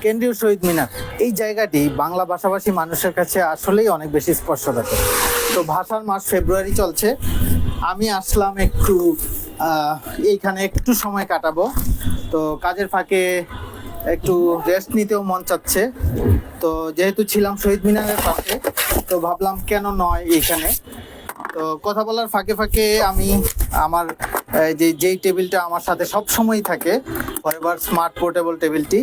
কেন্দ্রীয় শহীদ মিনার এই জায়গাটি বাংলা ভাষাভাষী মানুষের কাছে আসলেই অনেক বেশি স্পর্শকাতর। তো ভাষার মাস ফেব্রুয়ারি চলছে, আমি আসলাম একটু এইখানে একটু সময় কাটাবো। তো কাজের ফাঁকে একটু রেস্ট নিতেও মন চাচ্ছে। তো যেহেতু ছিলাম শহীদ মিনারের পাশে, তো ভাবলাম কেন নয় এইখানে। তো কথা বলার ফাঁকে ফাঁকে আমি আমার যেই টেবিলটা আমার সাথে সব সময়ই থাকে, ফরএভার স্মার্ট পোর্টেবল টেবিলটি,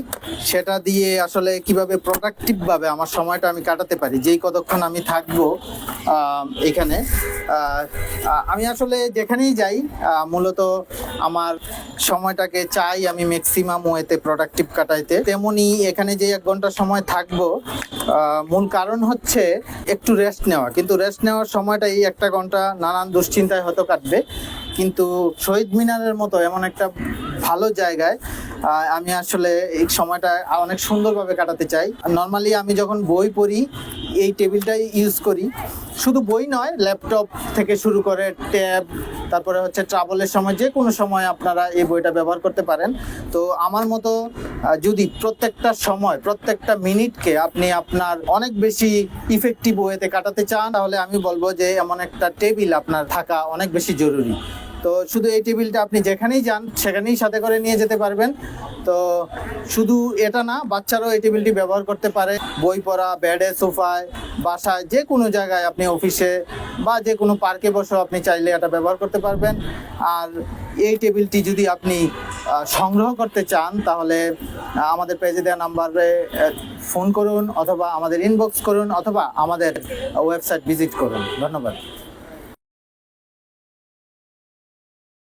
সেটা দিয়ে আসলে কিভাবে প্রোডাক্টিভভাবে আমার সময়টা আমি কাটাতে পারি, যেই কতক্ষণ আমি থাকবো এখানে। আমি আসলে যেখানেই যাই মূলত আমার সময়টাকে চাই আমি ম্যাক্সিমাম ওয়েতে প্রোডাক্টিভ কাটাইতে। তেমনি এখানে যে 1 ঘন্টা সময় থাকবো, মূল কারণ হচ্ছে একটু রেস্ট নেওয়া। কিন্তু রেস্ট নেওয়ার সময়টা এই 1 ঘন্টা নানান দুশ্চিন্তায় হয়তো কাটবে, কিন্তু শহীদ মিনারের মতো এমন একটা ভালো জায়গায় আমি আসলে এই সময়টা অনেক সুন্দরভাবে কাটাতে চাই। নর্মালি আমি যখন বই পড়ি এই টেবিলটাই ইউজ করি। শুধু বই নয়, ল্যাপটপ থেকে শুরু করে ট্যাব, তারপরে হচ্ছে ট্রাভেলের সময় যে কোনো সময় আপনারা এই বইটা ব্যবহার করতে পারেন। তো আমার মতো যদি প্রত্যেকটা সময় প্রত্যেকটা মিনিটকে আপনি আপনার অনেক বেশি ইফেক্টিভ ওয়েতে কাটাতে চান, তাহলে আমি বলবো যে এমন একটা টেবিল আপনার থাকা অনেক বেশি জরুরি। তো শুধু এই টেবিলটা আপনি যেখানেই যান সেখানেই সাথে করে নিয়ে যেতে পারবেন। তো শুধু এটা না, বাচ্চারাও এই টেবিলটি ব্যবহার করতে পারে। বই পড়া, বেডে, সোফায়, বাসায়, যে কোনো জায়গায়, আপনি অফিসে বা যে কোনো পার্কে বসেও আপনি চাইলে এটা ব্যবহার করতে পারবেন। আর এই টেবিলটি যদি আপনি সংগ্রহ করতে চান, তাহলে আমাদের পেজে দেওয়া নাম্বারে ফোন করুন, অথবা আমাদের ইনবক্স করুন, অথবা আমাদের ওয়েবসাইট ভিজিট করুন। ধন্যবাদ।